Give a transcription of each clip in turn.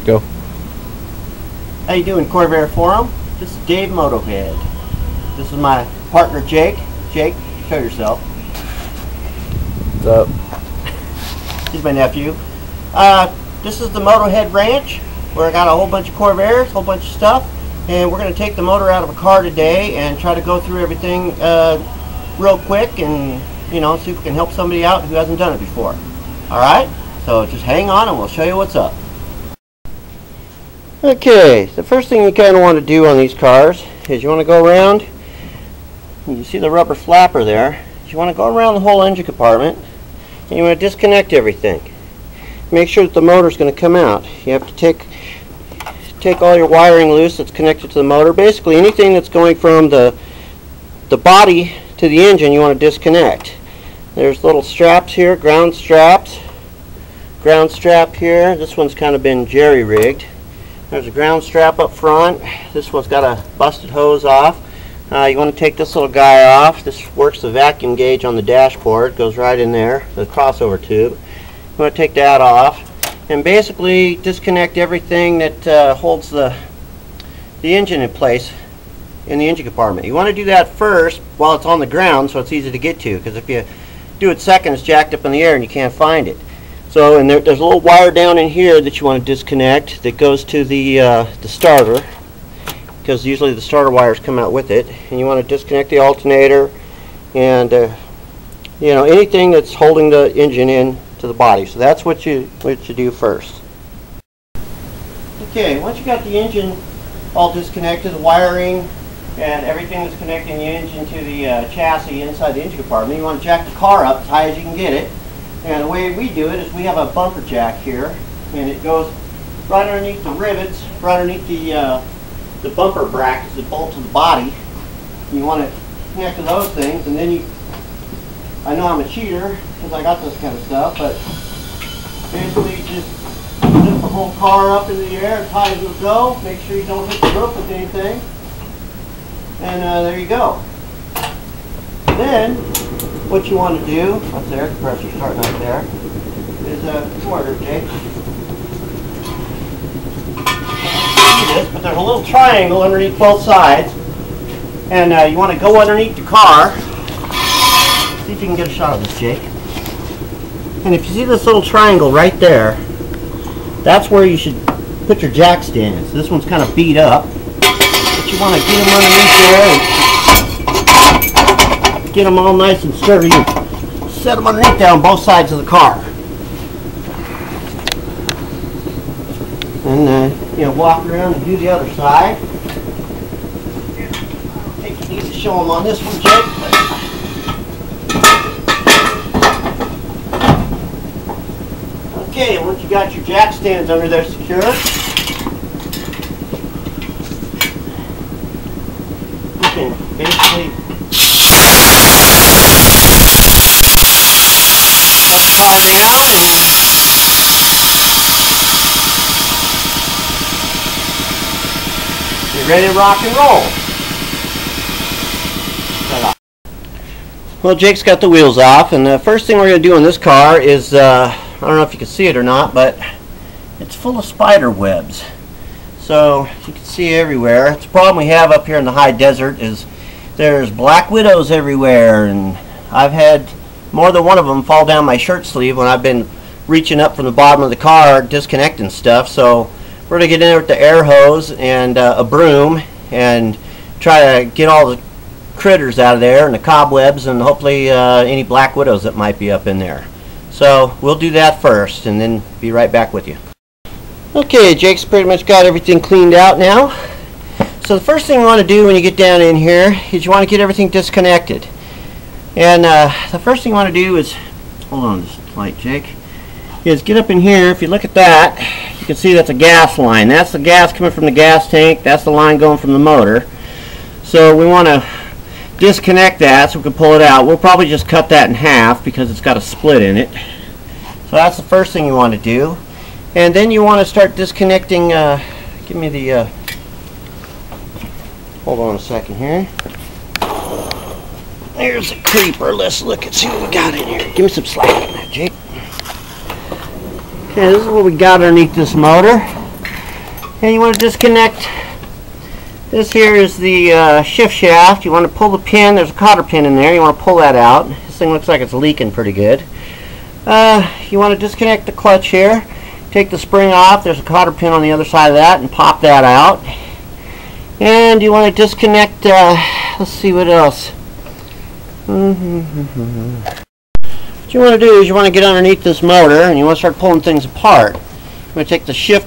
Go. How you doing, Corvair Forum? This is Dave Motohead. This is my partner Jake. Jake, show yourself. What's up? He's my nephew. This is the Motohead Ranch, where I got a whole bunch of Corvairs, a whole bunch of stuff, and we're going to take the motor out of a car today and try to go through everything real quick and, you know, see if we can help somebody out who hasn't done it before. Alright? So just hang on and we'll show you what's up. Okay, the first thing you kind of want to do on these cars is you want to go around, you see the rubber flapper there, you want to go around the whole engine compartment and you want to disconnect everything. Make sure that the motor is going to come out. You have to take all your wiring loose that's connected to the motor. Basically anything that's going from the body to the engine you want to disconnect. There's little straps here, ground straps. Ground strap here. This one's kind of been jerry-rigged. There's a ground strap up front. This one's got a busted hose off. You want to take this little guy off. This works the vacuum gauge on the dashboard. It goes right in there, the crossover tube. You want to take that off and basically disconnect everything that holds the engine in place in the engine compartment. You want to do that first while it's on the ground so it's easy to get to, because if you do it second, it's jacked up in the air and you can't find it. So, and there's a little wire down in here that you want to disconnect that goes to the starter, because usually the starter wires come out with it. And you want to disconnect the alternator and you know, anything that's holding the engine in to the body. So that's what you do first. Okay, once you got the engine all disconnected, the wiring and everything that's connecting the engine to the chassis inside the engine compartment, you want to jack the car up as high as you can get it. And the way we do it is we have a bumper jack here, and it goes right underneath the rivets, right underneath the bumper brackets that bolt to the body. You want to connect to those things, and then I know I'm a cheater because I got this kind of stuff, but basically just lift the whole car up in the air as high as it'll go. Make sure you don't hit the roof with anything. And there you go. Then what you want to do, up there, the pressure starting up there, is come over there, Jake. See this, but there's a little triangle underneath both sides, and you want to go underneath the car. See if you can get a shot of this, Jake. And if you see this little triangle right there, that's where you should put your jack stands. This one's kind of beat up, but you want to get them underneath there and get them all nice and sturdy and set them underneath there on both sides of the car. And you know, walk around and do the other side. I think you need to show them on this one, Jake. Okay, once you got your jack stands under there secure, you can basically car down and you're ready to rock and roll. Well, Jake's got the wheels off, and the first thing we're going to do on this car is, I don't know if you can see it or not, but it's full of spider webs. So you can see everywhere. It's a problem we have up here in the high desert is there's black widows everywhere, and I've had more than one of them fall down my shirt sleeve when I've been reaching up from the bottom of the car disconnecting stuff. So we're going to get in there with the air hose and a broom and try to get all the critters out of there and the cobwebs and hopefully any black widows that might be up in there. So we'll do that first and then be right back with you. Okay, Jake's pretty much got everything cleaned out now. So the first thing you want to do when you get down in here is you want to get everything disconnected. And the first thing you want to do is, hold on this light, Jake, is get up in here. If you look at that, you can see that's a gas line. That's the gas coming from the gas tank. That's the line going from the motor. So we want to disconnect that so we can pull it out. We'll probably just cut that in half because it's got a split in it. So that's the first thing you want to do. And then you want to start disconnecting, give me the, hold on a second here. There's a creeper. Let's look and see what we got in here. Give me some slack on that, Jake. Okay, this is what we got underneath this motor. And you want to disconnect. This here is the shift shaft. You want to pull the pin. There's a cotter pin in there. You want to pull that out. This thing looks like it's leaking pretty good. You want to disconnect the clutch here. Take the spring off. There's a cotter pin on the other side of that, and pop that out. And you want to disconnect, let's see what else. What you want to do is you want to get underneath this motor and you want to start pulling things apart. You want to take the shift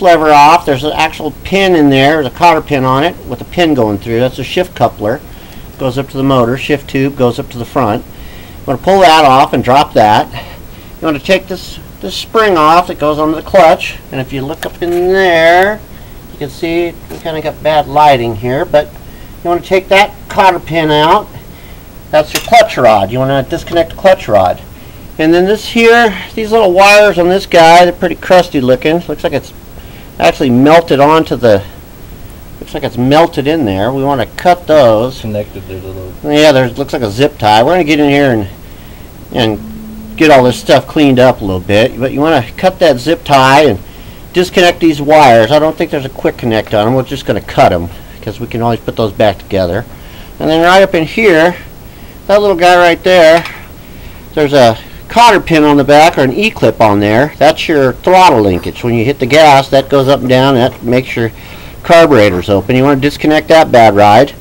lever off. There's an actual pin in there. There's a cotter pin on it with a pin going through. That's a shift coupler. Goes up to the motor. Shift tube goes up to the front. You want to pull that off and drop that. You want to take this spring off that goes onto the clutch, and if you look up in there, you can see we kind of got bad lighting here, but you want to take that cotter pin out. That's your clutch rod. You want to disconnect the clutch rod. And then this here, these little wires on this guy, they're pretty crusty looking. Looks like it's actually melted onto the, looks like it's melted in there. We want to cut those. Connected, there's a little. Yeah, looks like a zip tie. We're going to get in here and get all this stuff cleaned up a little bit. But you want to cut that zip tie and disconnect these wires. I don't think there's a quick connect on them. We're just going to cut them because we can always put those back together. And then right up in here, that little guy right there, there's a cotter pin on the back or an E-clip on there. That's your throttle linkage. When you hit the gas, that goes up and down. That makes your carburetor's open. You want to disconnect that bad ride.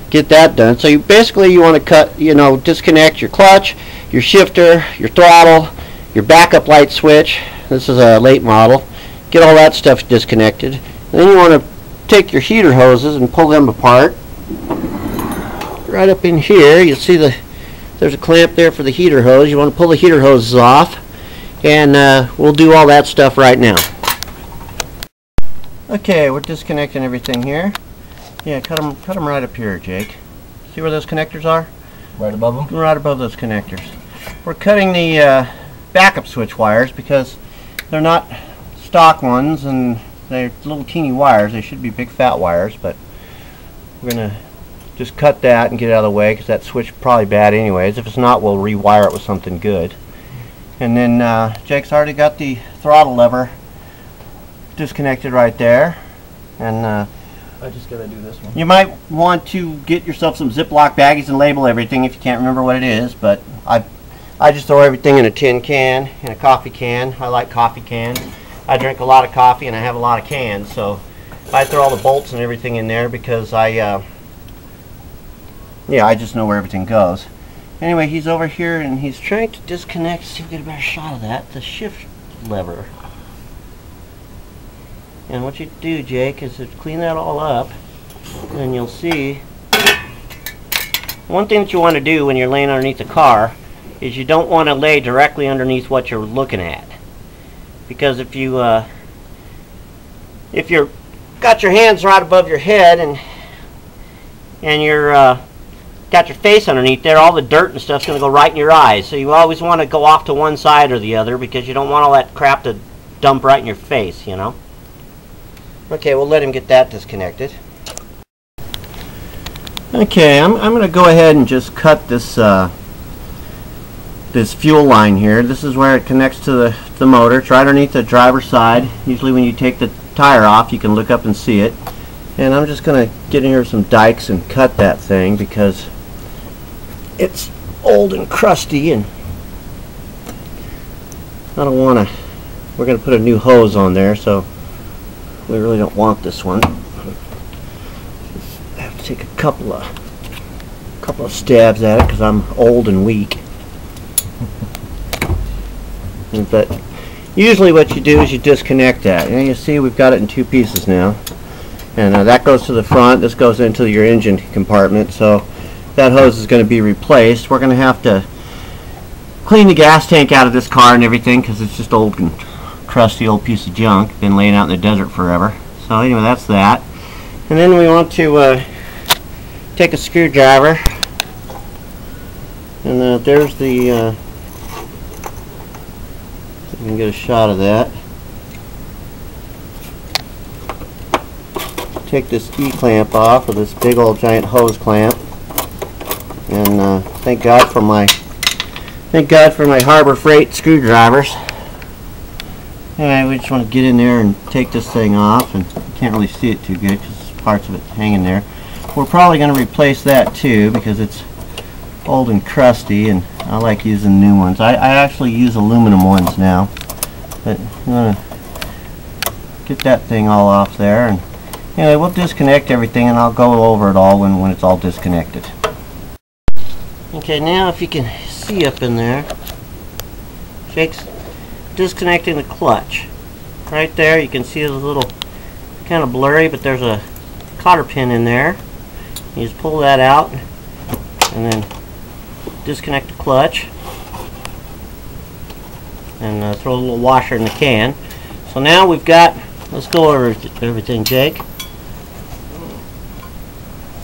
Get that done. So you want to cut, disconnect your clutch, your shifter, your throttle, your backup light switch. This is a late model. Get all that stuff disconnected. And then you want to take your heater hoses and pull them apart. Right up in here, you'll see there's a clamp there for the heater hose. You want to pull the heater hoses off, and we'll do all that stuff right now. Okay, we're disconnecting everything here. Yeah, cut them right up here, Jake. See where those connectors are? Right above them? Right above those connectors. We're cutting the backup switch wires because they're not stock ones and they're little teeny wires. They should be big fat wires, but we're going to just cut that and get it out of the way because that switch is probably bad anyways. If it's not, we'll rewire it with something good. And then Jake's already got the throttle lever disconnected right there. And I just gotta do this one. you might want to get yourself some Ziploc baggies and label everything if you can't remember what it is, but I just throw everything in a tin can, in a coffee can. I like coffee cans. I drink a lot of coffee and I have a lot of cans, so I throw all the bolts and everything in there because I just know where everything goes. Anyway, he's over here and he's trying to disconnect, see if we get a better shot of that, the shift lever. And what you do, Jake, is to clean that all up, and you'll see one thing that you want to do when you're laying underneath the car is you don't want to lay directly underneath what you're looking at, because if you're got your hands right above your head and you're got your face underneath there, all the dirt and stuff's going to go right in your eyes. So you always want to go off to one side or the other because you don't want all that crap to dump right in your face, Okay, we'll let him get that disconnected. Okay, I'm going to go ahead and just cut this this fuel line here. This is where it connects to the motor. It's right underneath the driver's side. Usually when you take the tire off, you can look up and see it. And I'm just going to get in here with some dikes and cut that thing because it's old and crusty, and I don't want to. We're going to put a new hose on there, so we really don't want this one. I have to take a couple of stabs at it because I'm old and weak. But usually what you do is you disconnect that. You see we've got it in two pieces now. And that goes to the front. This goes into your engine compartment. So that hose is going to be replaced. We're going to have to clean the gas tank out of this car and everything because it's just old and crusty old piece of junk. Been laying out in the desert forever. So anyway, that's that. And then we want to take a screwdriver. And there's the... you can get a shot of that. Take this E-clamp off of this big old giant hose clamp, and thank God for my Harbor Freight screwdrivers. Anyway, we just want to get in there and take this thing off, and you can't really see it too good because parts of it hanging there. We're probably going to replace that too because it's old and crusty, and I like using new ones. I actually use aluminum ones now, but I'm going to get that thing all off there. And anyway, we'll disconnect everything, and I'll go over it all when it's all disconnected. Okay, now if you can see up in there, Jake's disconnecting the clutch. Right there, you can see it's a little kind of blurry, but there's a cotter pin in there. You just pull that out and then disconnect the clutch and throw a little washer in the can. So now we've got, let's go over everything, Jake.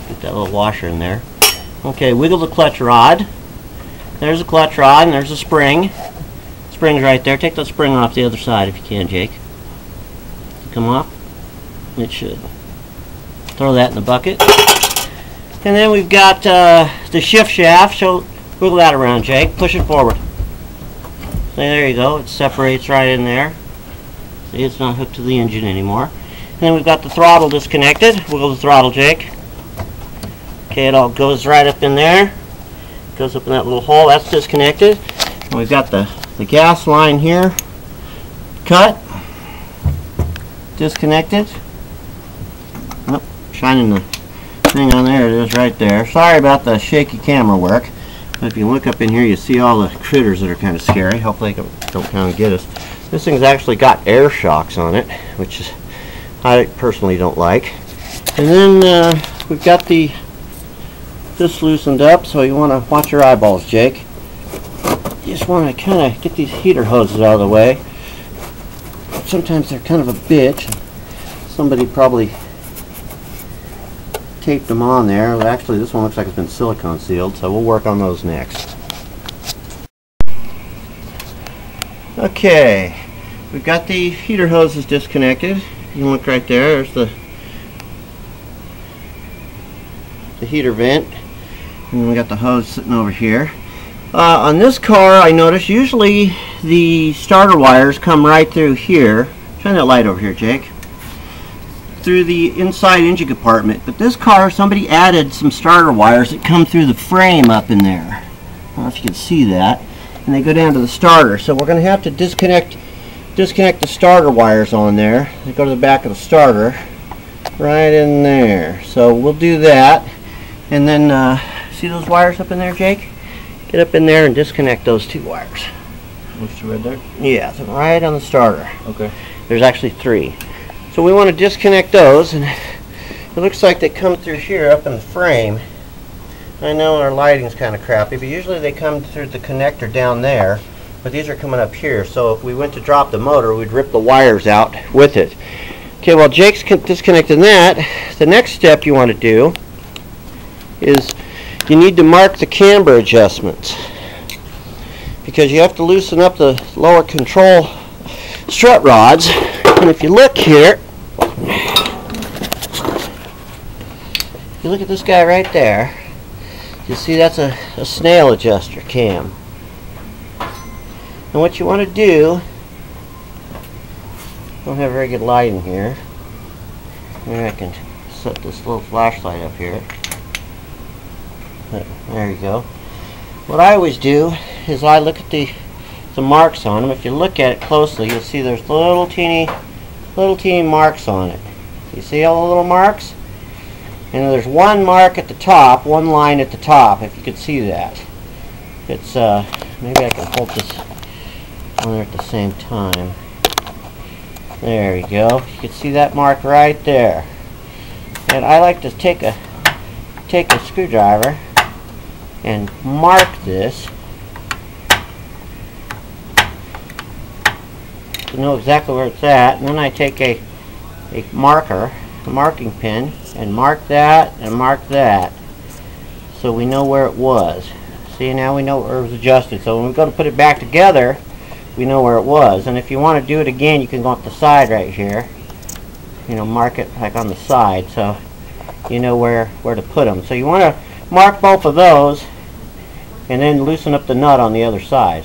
Get that little washer in there. Okay, wiggle the clutch rod. There's the clutch rod, and there's a spring. Spring's right there. Take that spring off the other side if you can, Jake. Come off. It should. Throw that in the bucket. And then we've got the shift shaft. So wiggle that around, Jake. Push it forward. So there you go. It separates right in there. See, it's not hooked to the engine anymore. And then we've got the throttle disconnected. Wiggle the throttle, Jake. Okay, it all goes right up in there. Goes up in that little hole. That's disconnected. And we've got the gas line here cut, disconnected. Oh, shining the thing on there. It is right there. Sorry about the shaky camera work, but if you look up in here, you see all the critters that are kind of scary. Hopefully they don't kind of get us. This thing's actually got air shocks on it, which is I personally don't like. And then we've got this loosened up, so you want to watch your eyeballs, Jake. You just want to kind of get these heater hoses out of the way. Sometimes they're kind of a bitch. Somebody probably taped them on there. Well, actually, this one looks like it's been silicone sealed, so we'll work on those next. Okay, we've got the heater hoses disconnected. You can look right there. There's the heater vent, and we got the hose sitting over here. On this car, I noticed usually the starter wires come right through here. Shine that light over here, Jake. Through the inside engine compartment. But this car, somebody added some starter wires that come through the frame up in there. I don't know if you can see that. And they go down to the starter. So we're going to have to disconnect the starter wires on there. They go to the back of the starter. Right in there. So we'll do that. And then, see those wires up in there, Jake? Get up in there and disconnect those two wires. Which two right there? Yeah, right on the starter. Okay. There's actually 3. So we want to disconnect those, and it looks like they come through here up in the frame. I know our lighting's kind of crappy, but usually they come through the connector down there, but these are coming up here. So if we went to drop the motor, we'd rip the wires out with it. Okay, while Jake's disconnecting that, the next step you want to do is you need to mark the camber adjustments, because you have to loosen up the lower control strut rods. And if you look here, you look at this guy right there, you see that's a snail adjuster cam. And what you want to do, don't have very good light in here. Maybe I can set this little flashlight up here. There you go. What I always do is I look at the marks on them. If you look at it closely, you'll see there's little teeny marks on it. You see all the little marks? And there's one mark at the top, one line at the top, if you could see that. It's maybe I can hold this on there at the same time. There you go. You can see that mark right there. And I like to take a screwdriver and mark this to know exactly where it's at, and then I take a marking pin, and mark that and mark that, so we know where it was. See, now we know where it was adjusted, so when we go to put it back together, we know where it was. And if you want to do it again, you can go up the side right here, you know, mark it like on the side, so you know where to put them. So you want to mark both of those and then loosen up the nut on the other side.